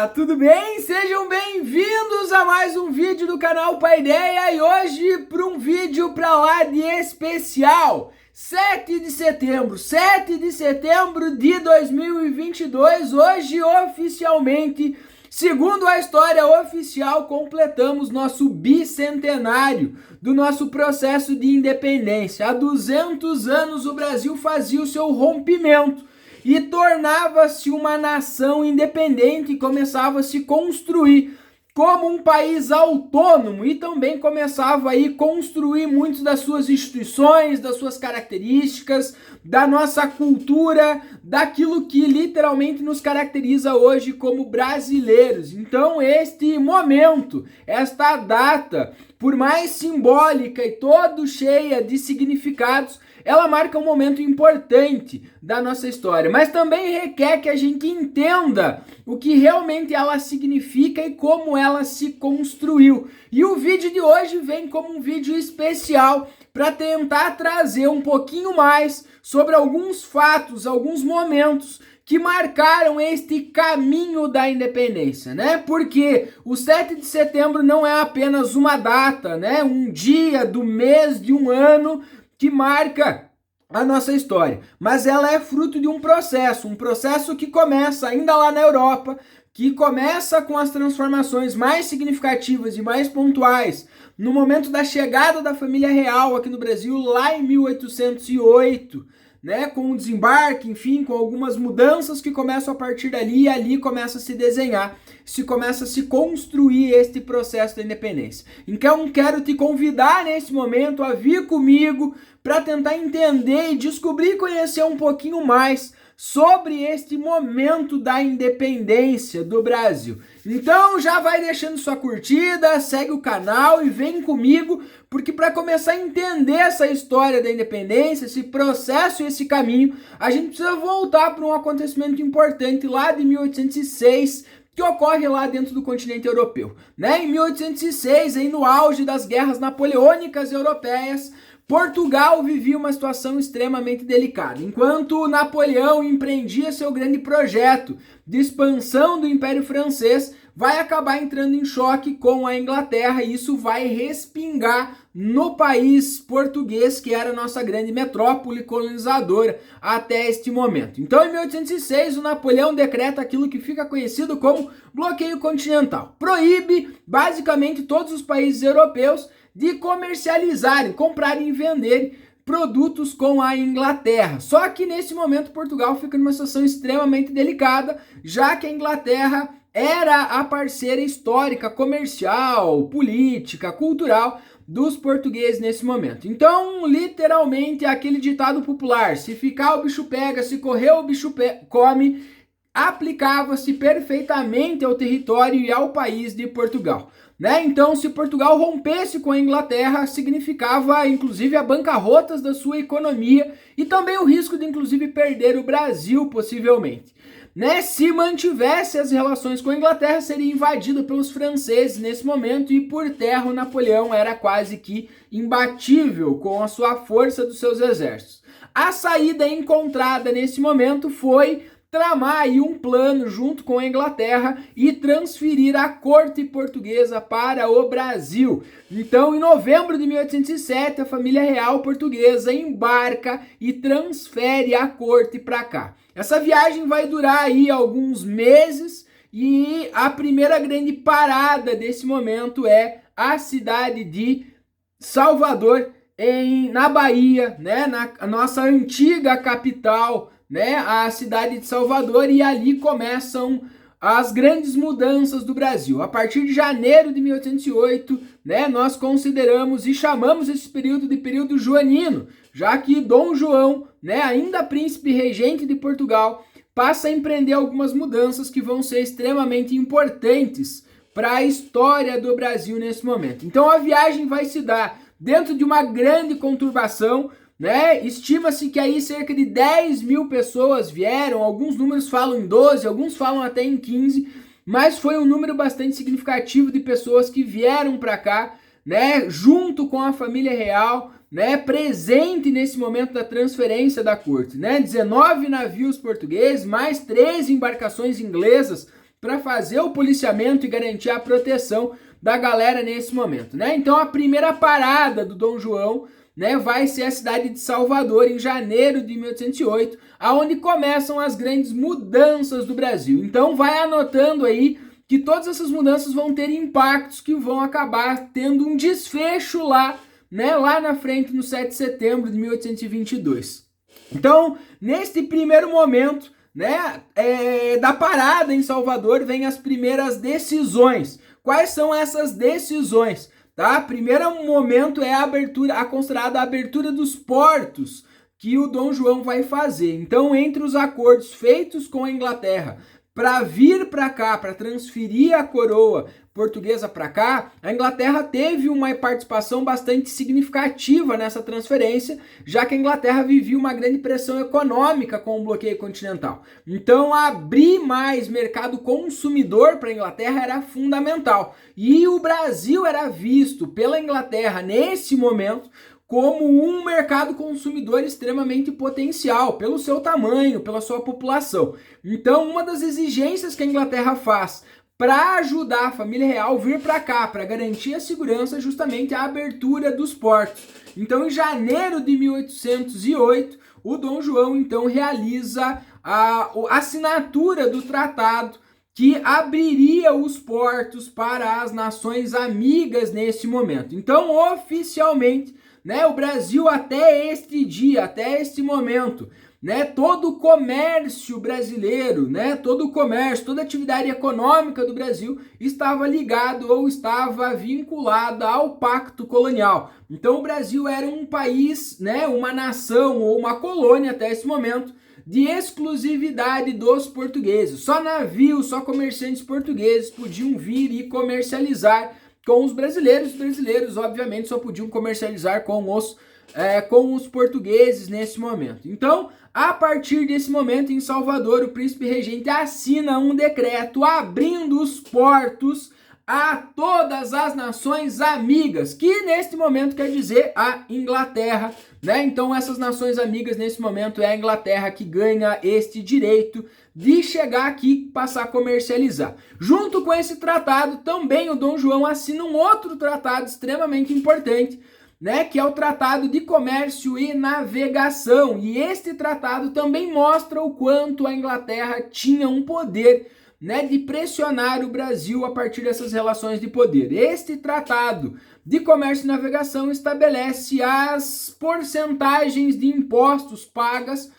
Olá, tudo bem? Sejam bem-vindos a mais um vídeo do canal Paideia e hoje para um vídeo para lá de especial. 7 de setembro de 2022, hoje oficialmente, segundo a história oficial, completamos nosso bicentenário do nosso processo de independência. Há 200 anos o Brasil fazia o seu rompimento e tornava-se uma nação independente e começava a se construir como um país autônomo e também começava aí a construir muitas das suas instituições, das suas características, da nossa cultura, daquilo que literalmente nos caracteriza hoje como brasileiros. Então este momento, esta data, por mais simbólica e todo cheia de significados, ela marca um momento importante da nossa história, mas também requer que a gente entenda o que realmente ela significa e como ela se construiu. E o vídeo de hoje vem como um vídeo especial para tentar trazer um pouquinho mais sobre alguns fatos, alguns momentos que marcaram este caminho da independência, né? Porque o 7 de setembro não é apenas uma data, né? Um dia do mês de um ano que marca a nossa história, mas ela é fruto de um processo que começa ainda lá na Europa, que começa com as transformações mais significativas e mais pontuais no momento da chegada da família real aqui no Brasil, lá em 1808, né, com o desembarque, enfim, com algumas mudanças que começam a partir dali e ali começa a se desenhar, começa a se construir este processo da independência. Então quero te convidar nesse momento a vir comigo para tentar entender e descobrir e conhecer um pouquinho mais sobre este momento da independência do Brasil. Então já vai deixando sua curtida, segue o canal e vem comigo, porque para começar a entender essa história da independência, esse processo e esse caminho, a gente precisa voltar para um acontecimento importante lá de 1806, que ocorre lá dentro do continente europeu, né? Em 1806, aí no auge das guerras napoleônicas europeias, Portugal vivia uma situação extremamente delicada. Enquanto Napoleão empreendia seu grande projeto de expansão do Império Francês, vai acabar entrando em choque com a Inglaterra e isso vai respingar no país português, que era a nossa grande metrópole colonizadora até este momento. Então, em 1806, o Napoleão decreta aquilo que fica conhecido como bloqueio continental. Proíbe, basicamente, todos os países europeus de comercializarem, comprarem e venderem produtos com a Inglaterra. Só que nesse momento Portugal fica numa situação extremamente delicada, já que a Inglaterra era a parceira histórica, comercial, política, cultural dos portugueses nesse momento. Então, literalmente, aquele ditado popular, se ficar o bicho pega, se correr o bicho come, aplicava-se perfeitamente ao território e ao país de Portugal, né? Então, se Portugal rompesse com a Inglaterra, significava inclusive a bancarrota da sua economia e também o risco de inclusive perder o Brasil possivelmente, né? Se mantivesse as relações com a Inglaterra, seria invadido pelos franceses nesse momento e por terra o Napoleão era quase que imbatível com a sua força dos seus exércitos. A saída encontrada nesse momento foi tramar aí um plano junto com a Inglaterra e transferir a corte portuguesa para o Brasil. Então, em novembro de 1807, a família real portuguesa embarca e transfere a corte para cá. Essa viagem vai durar aí alguns meses e a primeira grande parada desse momento é a cidade de Salvador, na Bahia, né, na nossa antiga capital, né, a cidade de Salvador, e ali começam as grandes mudanças do Brasil. A partir de janeiro de 1808, né, nós consideramos e chamamos esse período de período joanino, já que Dom João, né, ainda príncipe regente de Portugal, passa a empreender algumas mudanças que vão ser extremamente importantes para a história do Brasil nesse momento. Então a viagem vai se dar dentro de uma grande conturbação, né? Estima-se que aí cerca de 10 mil pessoas vieram, alguns números falam em 12, alguns falam até em 15, mas foi um número bastante significativo de pessoas que vieram para cá, né, junto com a família real, né, presente nesse momento da transferência da corte, né? 19 navios portugueses, mais 13 embarcações inglesas para fazer o policiamento e garantir a proteção da galera nesse momento, né? Então a primeira parada do Dom João, né, vai ser a cidade de Salvador em janeiro de 1808, aonde começam as grandes mudanças do Brasil. Então vai anotando aí que todas essas mudanças vão ter impactos que vão acabar tendo um desfecho lá, né, lá na frente no 7 de setembro de 1822. Então, neste primeiro momento, né, da parada em Salvador, vem as primeiras decisões. Quais são essas decisões? Tá? Primeiro momento é a considerada abertura dos portos que o Dom João vai fazer. Então, entre os acordos feitos com a Inglaterra para vir para cá, para transferir a coroa portuguesa para cá, a Inglaterra teve uma participação bastante significativa nessa transferência, já que a Inglaterra vivia uma grande pressão econômica com o bloqueio continental. Então, abrir mais mercado consumidor para a Inglaterra era fundamental. E o Brasil era visto pela Inglaterra nesse momento como um mercado consumidor extremamente potencial, pelo seu tamanho, pela sua população. Então, uma das exigências que a Inglaterra faz para ajudar a família real vir para cá, para garantir a segurança, justamente a abertura dos portos. Então, em janeiro de 1808, o Dom João, então, realiza a assinatura do tratado que abriria os portos para as nações amigas nesse momento. Então, oficialmente, né, o Brasil até este dia, até este momento, né, todo o comércio brasileiro, né, todo o comércio, toda a atividade econômica do Brasil estava ligado ou estava vinculada ao pacto colonial. Então o Brasil era um país, né, uma nação ou uma colônia até esse momento de exclusividade dos portugueses. Só navios, só comerciantes portugueses podiam vir e comercializar com os brasileiros. Os brasileiros, obviamente, só podiam comercializar com os portugueses nesse momento. Então, a partir desse momento, em Salvador, o príncipe regente assina um decreto abrindo os portos a todas as nações amigas, que neste momento quer dizer a Inglaterra, né? Então essas nações amigas nesse momento é a Inglaterra que ganha este direito de chegar aqui e passar a comercializar. Junto com esse tratado, também o Dom João assina um outro tratado extremamente importante, né, que é o Tratado de Comércio e Navegação. E este tratado também mostra o quanto a Inglaterra tinha um poder, né, de pressionar o Brasil a partir dessas relações de poder. Este Tratado de Comércio e Navegação estabelece as porcentagens de impostos pagas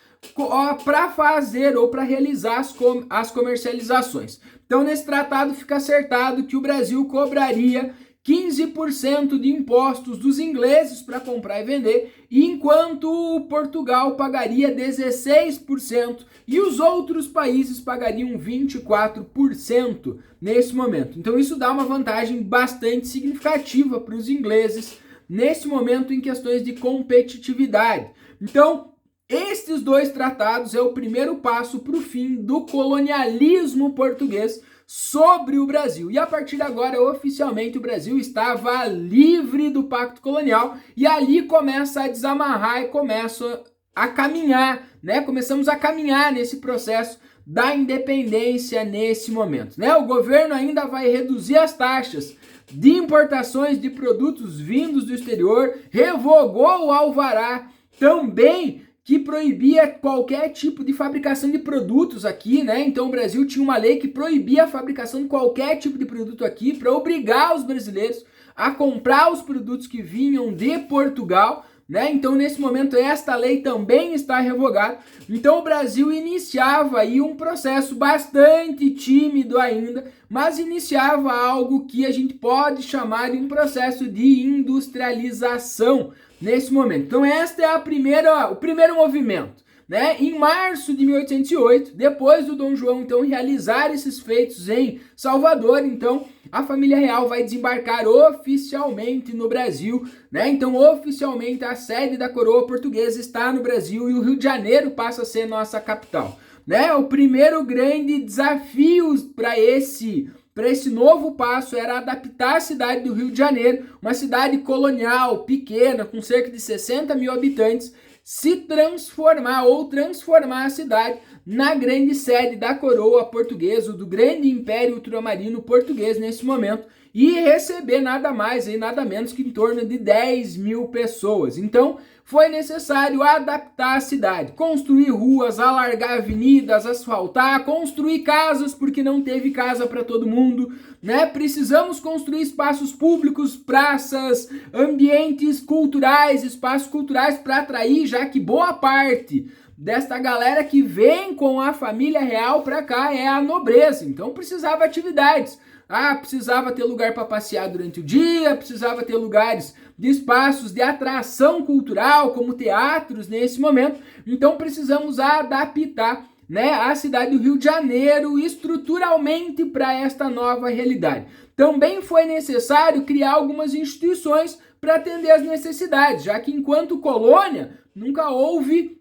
para fazer ou para realizar as comercializações. Então, nesse tratado fica acertado que o Brasil cobraria 15% de impostos dos ingleses para comprar e vender, enquanto Portugal pagaria 16% e os outros países pagariam 24% nesse momento. Então isso dá uma vantagem bastante significativa para os ingleses nesse momento em questões de competitividade. Então, estes dois tratados é o primeiro passo para o fim do colonialismo português sobre o Brasil. E a partir de agora, oficialmente, o Brasil estava livre do pacto colonial e ali começa a desamarrar e começa a caminhar, né? Começamos a caminhar nesse processo da independência nesse momento, né? O governo ainda vai reduzir as taxas de importações de produtos vindos do exterior, revogou o alvará também, que proibia qualquer tipo de fabricação de produtos aqui, né? Então o Brasil tinha uma lei que proibia a fabricação de qualquer tipo de produto aqui para obrigar os brasileiros a comprar os produtos que vinham de Portugal, né? Então nesse momento esta lei também está revogada. Então o Brasil iniciava aí um processo bastante tímido ainda, mas iniciava algo que a gente pode chamar de um processo de industrialização nesse momento. Então este é o primeiro movimento, né? Em março de 1808, depois do Dom João então realizar esses feitos em Salvador, então a família real vai desembarcar oficialmente no Brasil, né? Então oficialmente a sede da coroa portuguesa está no Brasil e o Rio de Janeiro passa a ser nossa capital, né? O primeiro grande desafio para esse novo passo era adaptar a cidade do Rio de Janeiro, uma cidade colonial, pequena, com cerca de 60 mil habitantes, se transformar ou transformar a cidade na grande sede da coroa portuguesa, do grande império ultramarino português nesse momento, e receber nada mais e nada menos que em torno de 10 mil pessoas. Então, foi necessário adaptar a cidade, construir ruas, alargar avenidas, asfaltar, construir casas, porque não teve casa para todo mundo, né? Precisamos construir espaços públicos, praças, ambientes culturais, espaços culturais para atrair, já que boa parte desta galera que vem com a família real para cá é a nobreza, então precisava atividades. Precisava ter lugar para passear durante o dia, precisava ter lugares de espaços de atração cultural, como teatros nesse momento. Então precisamos adaptar, né, a cidade do Rio de Janeiro estruturalmente para esta nova realidade. Também foi necessário criar algumas instituições para atender as necessidades, já que enquanto colônia nunca houve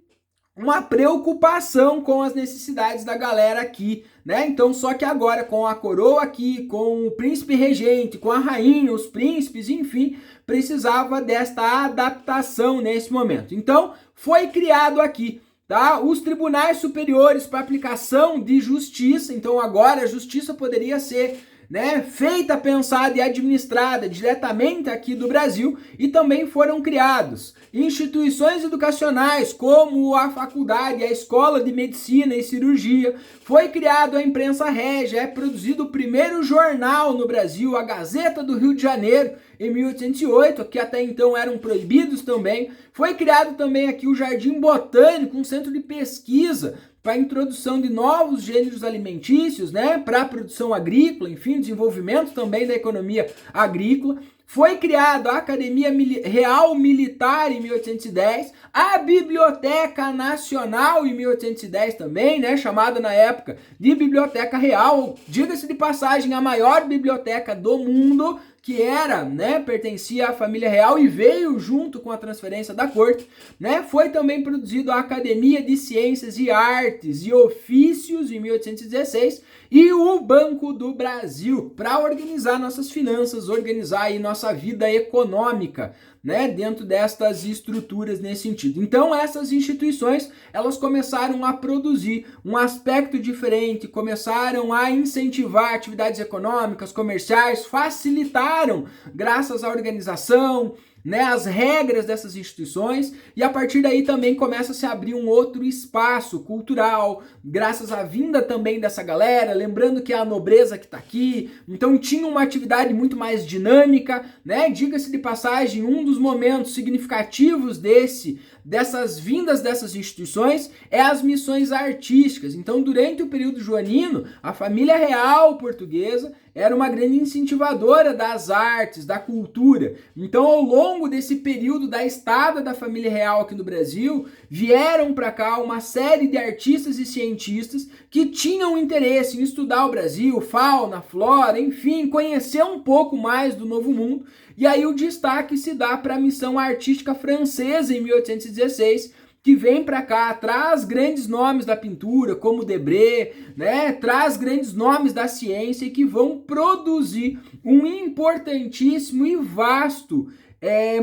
uma preocupação com as necessidades da galera aqui, né? Então, só que agora com a coroa aqui, com o príncipe regente, com a rainha, os príncipes, enfim, precisava desta adaptação nesse momento. Então, foi criado aqui, tá? Os tribunais superiores para aplicação de justiça. Então, agora a justiça poderia ser, né, feita, pensada e administrada diretamente aqui do Brasil, e também foram criados instituições educacionais como a faculdade, a escola de medicina e cirurgia, foi criado a imprensa régia, é produzido o primeiro jornal no Brasil, a Gazeta do Rio de Janeiro, em 1808, que até então eram proibidos também, foi criado também aqui o Jardim Botânico, um centro de pesquisa para a introdução de novos gêneros alimentícios, né, para a produção agrícola, enfim, desenvolvimento também da economia agrícola. Foi criada a Academia Real Militar em 1810, a Biblioteca Nacional em 1810 também, né, chamada na época de Biblioteca Real, diga-se de passagem, a maior biblioteca do mundo, que era, né, pertencia à família real e veio junto com a transferência da corte, né? Foi também produzido a Academia de Ciências e Artes e Ofícios em 1816 e o Banco do Brasil para organizar nossas finanças, organizar aí nossa vida econômica, né, dentro destas estruturas nesse sentido. Então essas instituições, elas começaram a produzir um aspecto diferente, começaram a incentivar atividades econômicas, comerciais, facilitaram, graças à organização, né, as regras dessas instituições, e a partir daí também começa a se abrir um outro espaço cultural, graças à vinda também dessa galera, lembrando que é a nobreza que está aqui, então tinha uma atividade muito mais dinâmica, né, diga-se de passagem, um dos momentos significativos dessas vindas dessas instituições é as missões artísticas. Então, durante o período joanino, a família real portuguesa era uma grande incentivadora das artes, da cultura. Então, ao longo desse período da estada da família real aqui no Brasil, vieram para cá uma série de artistas e cientistas que tinham interesse em estudar o Brasil, fauna, flora, enfim, conhecer um pouco mais do Novo Mundo. E aí o destaque se dá para a missão artística francesa em 1816, que vem para cá, traz grandes nomes da pintura, como Debré, né? Traz grandes nomes da ciência e que vão produzir um importantíssimo e vasto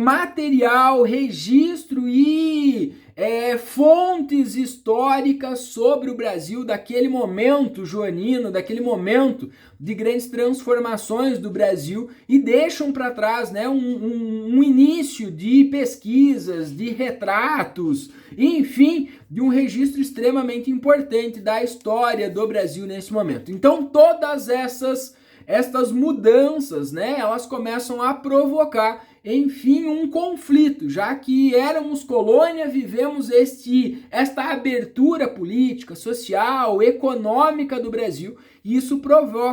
material, registro e fontes históricas sobre o Brasil daquele momento joanino, daquele momento de grandes transformações do Brasil, e deixam para trás, né, um início de pesquisas, de retratos, enfim, de um registro extremamente importante da história do Brasil nesse momento. Então todas estas mudanças, né, elas começam a provocar, enfim, um conflito, já que éramos colônia, vivemos esta abertura política, social, econômica do Brasil, e isso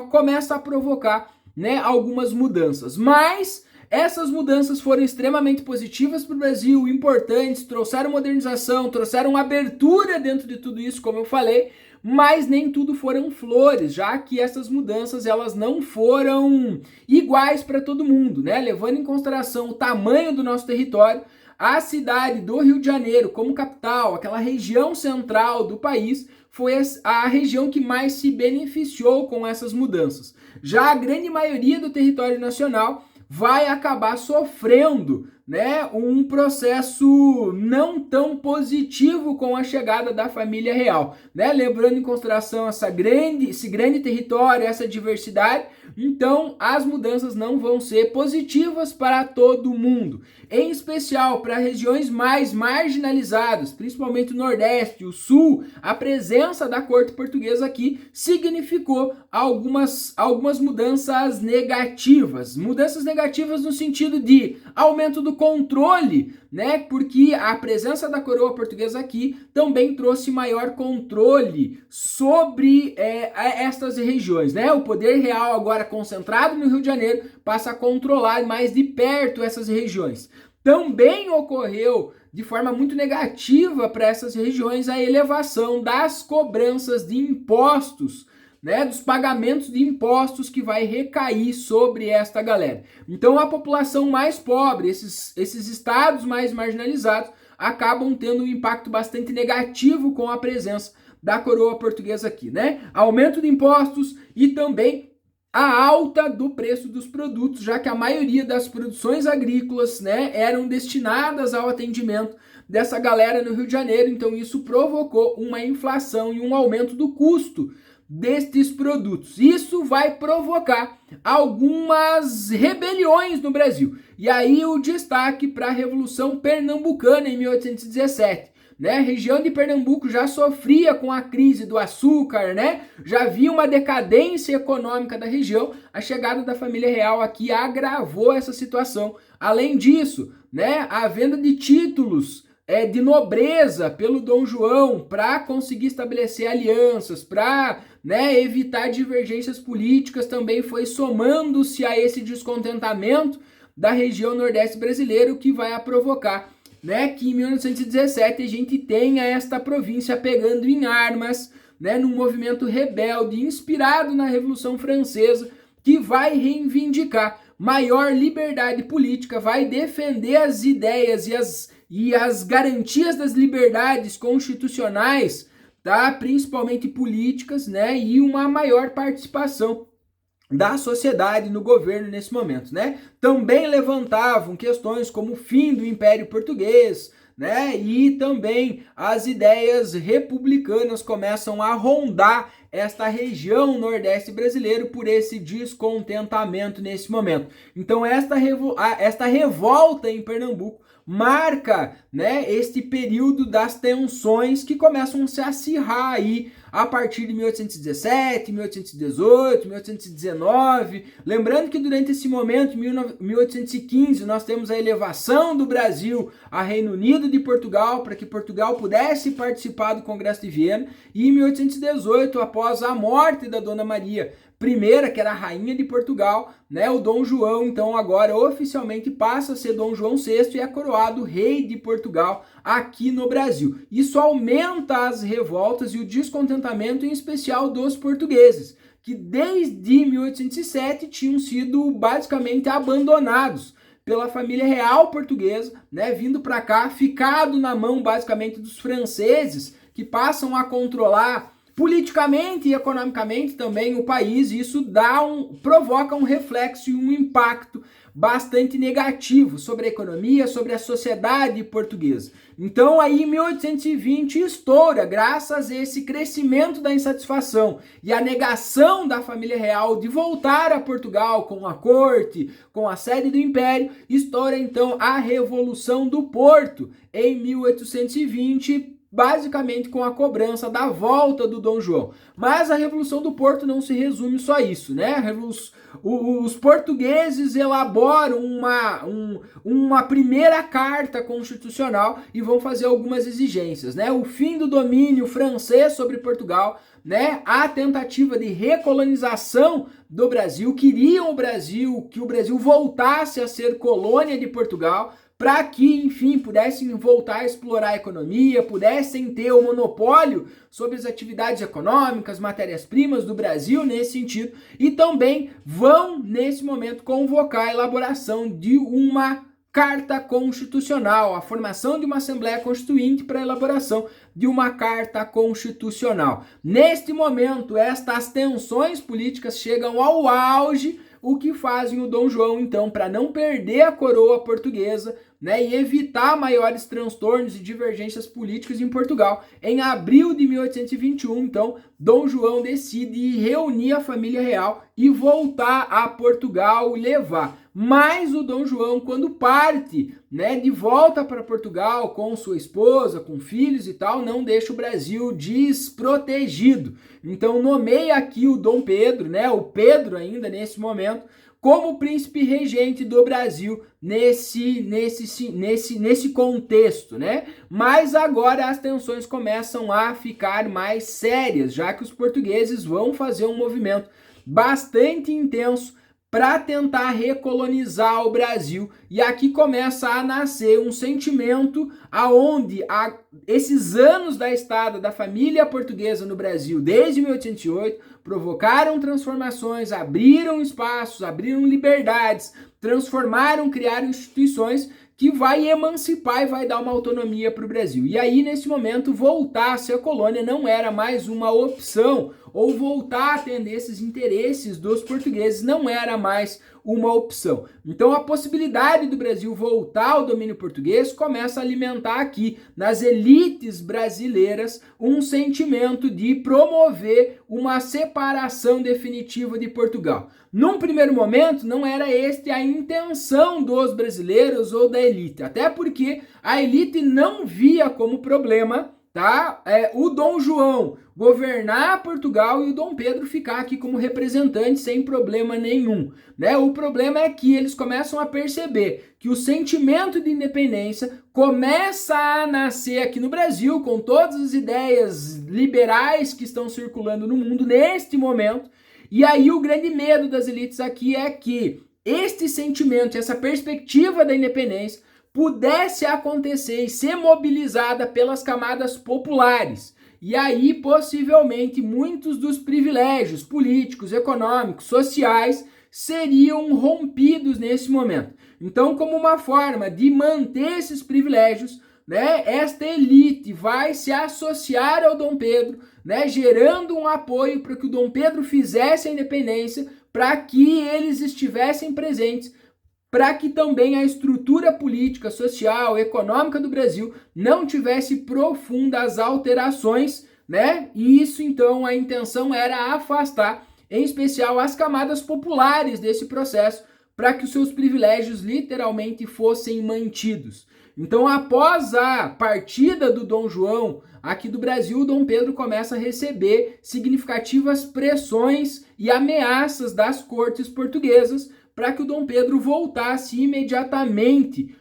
começa a provocar, né, algumas mudanças. Mas essas mudanças foram extremamente positivas para o Brasil, importantes, trouxeram modernização, trouxeram abertura dentro de tudo isso, como eu falei, mas nem tudo foram flores, já que essas mudanças elas não foram iguais para todo mundo, né? Levando em consideração o tamanho do nosso território, a cidade do Rio de Janeiro como capital, aquela região central do país, foi a região que mais se beneficiou com essas mudanças. Já a grande maioria do território nacional vai acabar sofrendo, né, um processo não tão positivo com a chegada da família real, né? Lembrando em consideração esse grande território, essa diversidade, então as mudanças não vão ser positivas para todo mundo, em especial para regiões mais marginalizadas, principalmente o Nordeste, o Sul. A presença da corte portuguesa aqui significou algumas mudanças negativas no sentido de aumento do controle, né? Porque a presença da coroa portuguesa aqui também trouxe maior controle sobre estas regiões, né? O poder real agora concentrado no Rio de Janeiro passa a controlar mais de perto essas regiões. Também ocorreu de forma muito negativa para essas regiões a elevação das cobranças de impostos, né, dos pagamentos de impostos que vai recair sobre esta galera. Então a população mais pobre, esses estados mais marginalizados, acabam tendo um impacto bastante negativo com a presença da coroa portuguesa aqui, né? Aumento de impostos e também a alta do preço dos produtos, já que a maioria das produções agrícolas, né, eram destinadas ao atendimento dessa galera no Rio de Janeiro. Então isso provocou uma inflação e um aumento do custo destes produtos. Isso vai provocar algumas rebeliões no Brasil. E aí o destaque para a Revolução Pernambucana em 1817. Né? A região de Pernambuco já sofria com a crise do açúcar, né? Já havia uma decadência econômica da região. A chegada da família real aqui agravou essa situação. Além disso, né, a venda de títulos de nobreza pelo Dom João para conseguir estabelecer alianças, para, né, evitar divergências políticas, também foi somando-se a esse descontentamento da região nordeste brasileira, o que vai provocar, né, que em 1917 a gente tenha esta província pegando em armas, né, num movimento rebelde inspirado na Revolução Francesa, que vai reivindicar maior liberdade política, vai defender as ideias e as garantias das liberdades constitucionais, tá? Principalmente políticas, né? E uma maior participação da sociedade no governo nesse momento, né? Também levantavam questões como o fim do Império Português, né? E também as ideias republicanas começam a rondar esta região nordeste brasileiro por esse descontentamento nesse momento. Então esta revolta em Pernambuco marca, né, este período das tensões que começam a se acirrar aí a partir de 1817, 1818, 1819. Lembrando que durante esse momento, em 1815, nós temos a elevação do Brasil a Reino Unido de Portugal, para que Portugal pudesse participar do Congresso de Viena, e em 1818, após a morte da Dona Maria I, que era a rainha de Portugal, né, o Dom João, então agora oficialmente passa a ser Dom João VI e é coroado rei de Portugal aqui no Brasil. Isso aumenta as revoltas e o descontentamento, em especial dos portugueses, que desde 1807 tinham sido basicamente abandonados pela família real portuguesa, né, vindo para cá, ficado na mão basicamente dos franceses, que passam a controlar politicamente e economicamente também o país. E isso provoca um reflexo e um impacto bastante negativo sobre a economia, sobre a sociedade portuguesa. Então aí em 1820 estoura, graças a esse crescimento da insatisfação e a negação da família real de voltar a Portugal com a corte, com a sede do Império, estoura então a Revolução do Porto em 1820, basicamente com a cobrança da volta do Dom João. Mas a Revolução do Porto não se resume só a isso, né? Os portugueses elaboram uma primeira carta constitucional e vão fazer algumas exigências, né? O fim do domínio francês sobre Portugal, né? A tentativa de recolonização do Brasil, queriam que o Brasil voltasse a ser colônia de Portugal, para que, enfim, pudessem voltar a explorar a economia, pudessem ter o monopólio sobre as atividades econômicas, matérias-primas do Brasil nesse sentido, e também vão, nesse momento, convocar a elaboração de uma carta constitucional, a formação de uma Assembleia Constituinte para a elaboração de uma carta constitucional. Neste momento, estas tensões políticas chegam ao auge, o que fazem o Dom João, então, para não perder a coroa portuguesa, né, e evitar maiores transtornos e divergências políticas em Portugal. Em abril de 1821, então, Dom João decide reunir a família real e voltar a Portugal e levar. Mas o Dom João, quando parte, né, de volta para Portugal com sua esposa, com filhos e tal, não deixa o Brasil desprotegido. Então nomeia aqui o Dom Pedro, né, o Pedro ainda nesse momento, como príncipe regente do Brasil nesse contexto, né? Mas agora as tensões começam a ficar mais sérias, já que os portugueses vão fazer um movimento bastante intenso para tentar recolonizar o Brasil. E aqui começa a nascer um sentimento aonde esses anos da estada da família portuguesa no Brasil, desde 1808, provocaram transformações, abriram espaços, abriram liberdades, transformaram, criaram instituições que vai emancipar e vai dar uma autonomia para o Brasil. E aí, nesse momento, voltar a ser colônia não era mais uma opção, ou voltar a atender esses interesses dos portugueses não era mais uma opção. Então a possibilidade do Brasil voltar ao domínio português começa a alimentar aqui nas elites brasileiras um sentimento de promover uma separação definitiva de Portugal. Num primeiro momento não era esta a intenção dos brasileiros ou da elite, até porque a elite não via como problema, tá? O Dom João governar Portugal e o Dom Pedro ficar aqui como representante sem problema nenhum, né? O problema é que eles começam a perceber que o sentimento de independência começa a nascer aqui no Brasil, com todas as ideias liberais que estão circulando no mundo neste momento, e aí o grande medo das elites aqui é que este sentimento, essa perspectiva da independência pudesse acontecer e ser mobilizada pelas camadas populares. E aí, possivelmente, muitos dos privilégios políticos, econômicos, sociais seriam rompidos nesse momento. Então, como uma forma de manter esses privilégios, né, esta elite vai se associar ao Dom Pedro, né, gerando um apoio para que o Dom Pedro fizesse a independência, para que eles estivessem presentes, para que também a estrutura política, social, econômica do Brasil não tivesse profundas alterações, né? E isso, então, a intenção era afastar, em especial, as camadas populares desse processo, para que os seus privilégios literalmente fossem mantidos. Então, após a partida do Dom João aqui do Brasil, o Dom Pedro começa a receber significativas pressões e ameaças das cortes portuguesas, para que o Dom Pedro voltasse imediatamente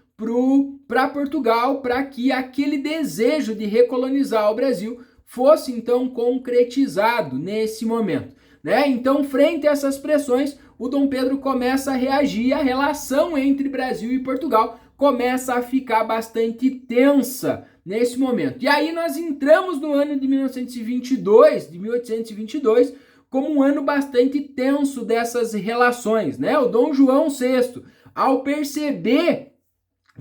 para Portugal, para que aquele desejo de recolonizar o Brasil fosse então concretizado nesse momento, né? Então, frente a essas pressões, o Dom Pedro começa a reagir, a relação entre Brasil e Portugal começa a ficar bastante tensa nesse momento. E aí nós entramos no ano de 1822, como um ano bastante tenso dessas relações, né? O Dom João VI, ao perceber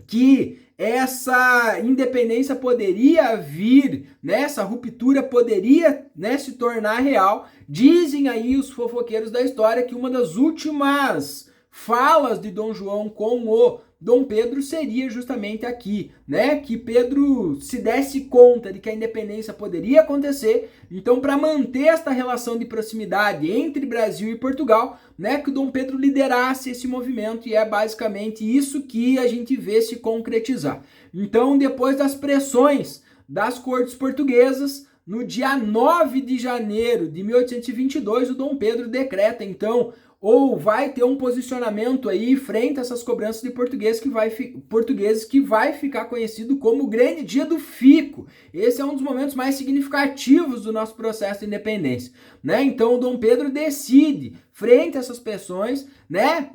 que essa independência poderia vir, né? Essa ruptura poderia, né, se tornar real, dizem aí os fofoqueiros da história que uma das últimas falas de Dom João com o Dom Pedro seria justamente aqui, né? Que Pedro se desse conta de que a independência poderia acontecer, então para manter esta relação de proximidade entre Brasil e Portugal, né? Que o Dom Pedro liderasse esse movimento, e é basicamente isso que a gente vê se concretizar. Então, depois das pressões das cortes portuguesas, no dia 9 de janeiro de 1822, o Dom Pedro decreta, então, ou vai ter um posicionamento aí frente a essas cobranças de portugueses que vai ficar conhecido como o Grande Dia do Fico. Esse é um dos momentos mais significativos do nosso processo de independência, né? Então o Dom Pedro decide, frente a essas pressões, né,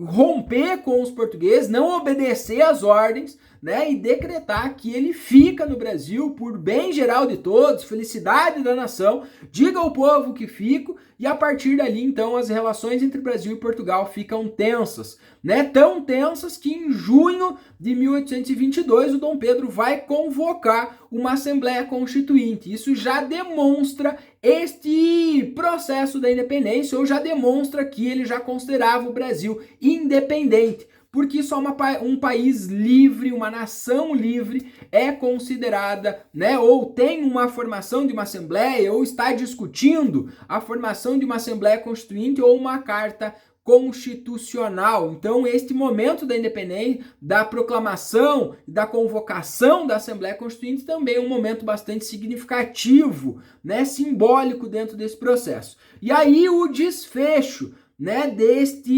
romper com os portugueses, não obedecer às ordens, né, e decretar que ele fica no Brasil por bem geral de todos, felicidade da nação, diga ao povo que fico, e a partir dali, então, as relações entre Brasil e Portugal ficam tensas, né, tão tensas que em junho de 1822 o Dom Pedro vai convocar uma Assembleia Constituinte. Isso já demonstra este processo da independência, ou já demonstra que ele já considerava o Brasil independente. porque só um país livre, uma nação livre é considerada, né, ou tem uma formação de uma assembleia, ou está discutindo a formação de uma assembleia constituinte ou uma carta constitucional. Então, este momento da independência, da proclamação, da convocação da Assembleia Constituinte também é um momento bastante significativo, né, simbólico dentro desse processo. E aí o desfecho, né,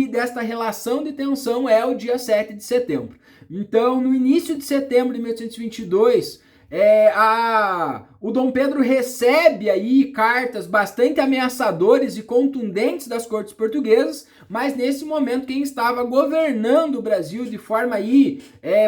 desta relação de tensão é o dia 7 de setembro. Então, no início de setembro de 1822, o Dom Pedro recebe aí cartas bastante ameaçadoras e contundentes das cortes portuguesas, mas nesse momento quem estava governando o Brasil de forma aí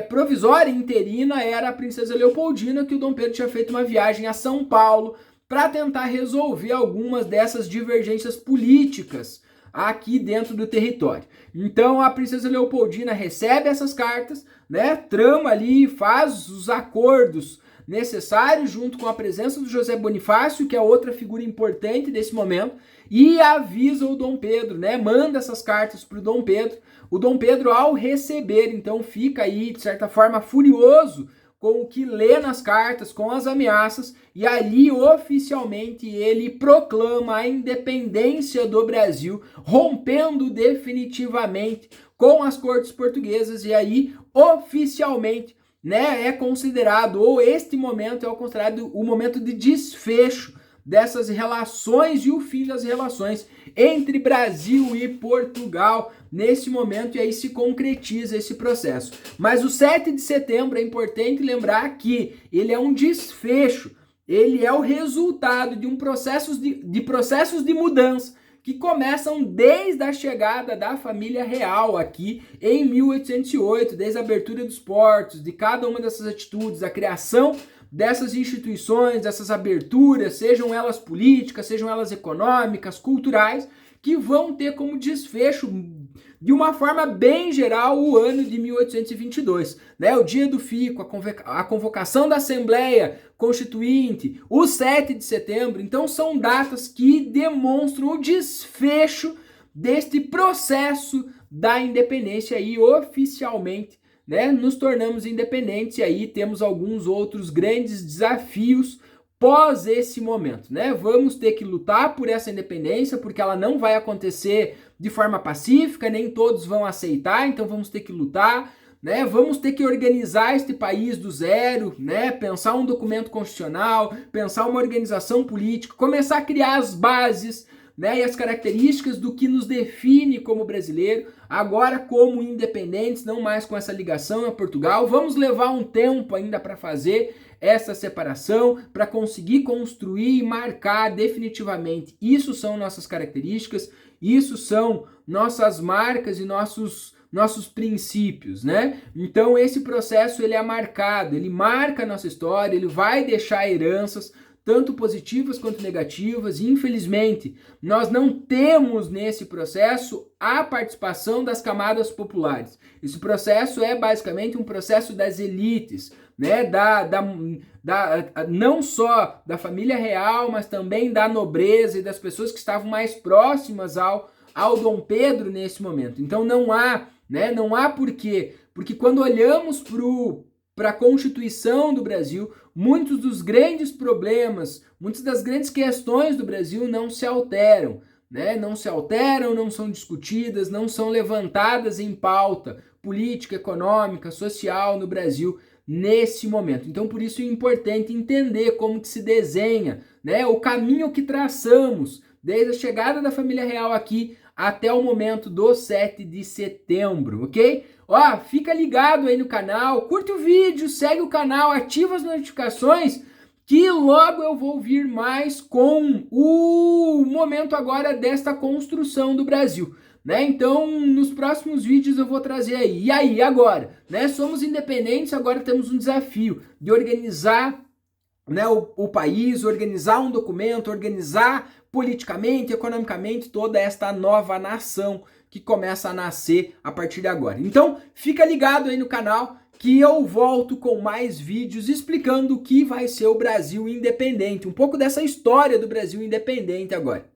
provisória e interina era a princesa Leopoldina, que o Dom Pedro tinha feito uma viagem a São Paulo para tentar resolver algumas dessas divergências políticas aqui dentro do território. Então a princesa Leopoldina recebe essas cartas, né, trama ali, faz os acordos necessários junto com a presença do José Bonifácio, que é outra figura importante desse momento, e avisa o Dom Pedro, né, manda essas cartas para o Dom Pedro. O Dom Pedro, ao receber, então fica aí, de certa forma, furioso com o que lê nas cartas, com as ameaças, e ali oficialmente ele proclama a independência do Brasil, rompendo definitivamente com as cortes portuguesas, e aí oficialmente, né, é considerado, ou este momento é considerado o momento de desfecho dessas relações e o fim das relações entre Brasil e Portugal nesse momento, e aí se concretiza esse processo. Mas o 7 de setembro é importante lembrar que ele é um desfecho, ele é o resultado de processos de mudança que começam desde a chegada da família real aqui em 1808, desde a abertura dos portos, de cada uma dessas atitudes, a criação dessas instituições, dessas aberturas, sejam elas políticas, sejam elas econômicas, culturais, que vão ter como desfecho, de uma forma bem geral, o ano de 1822, né? O dia do fico, a convocação da Assembleia Constituinte, o 7 de setembro. Então são datas que demonstram o desfecho deste processo da independência e oficialmente, né, nos tornamos independentes, e aí temos alguns outros grandes desafios pós esse momento, né? Vamos ter que lutar por essa independência, porque ela não vai acontecer de forma pacífica, nem todos vão aceitar, então vamos ter que lutar, né? Vamos ter que organizar este país do zero, né? Pensar um documento constitucional, pensar uma organização política, começar a criar as bases, né, e as características do que nos define como brasileiro, agora como independentes, não mais com essa ligação a Portugal. Vamos levar um tempo ainda para fazer essa separação, para conseguir construir e marcar definitivamente. Isso são nossas características, isso são nossas marcas e nossos princípios, né? Então esse processo ele é marcado, ele marca a nossa história, ele vai deixar heranças, tanto positivas quanto negativas, e infelizmente nós não temos nesse processo a participação das camadas populares. Esse processo é basicamente um processo das elites, né? Não só da família real, mas também da nobreza e das pessoas que estavam mais próximas ao Dom Pedro nesse momento. Então não há, né? Não há porquê, porque quando olhamos para a Constituição do Brasil, muitos dos grandes problemas, muitas das grandes questões do Brasil não se alteram, né? Não se alteram, não são discutidas, não são levantadas em pauta política, econômica, social no Brasil nesse momento. Então, por isso é importante entender como que se desenha, né, o caminho que traçamos desde a chegada da família real aqui até o momento do 7 de setembro, ok? Ó, fica ligado aí no canal, curte o vídeo, segue o canal, ativa as notificações, que logo eu vou vir mais com o momento agora desta construção do Brasil, né? Então, nos próximos vídeos eu vou trazer aí. E aí, agora, né? Somos independentes, agora temos um desafio de organizar, né, o país, organizar um documento, organizar politicamente, economicamente toda esta nova nação que começa a nascer a partir de agora. Então, fica ligado aí no canal que eu volto com mais vídeos explicando o que vai ser o Brasil independente, um pouco dessa história do Brasil independente agora.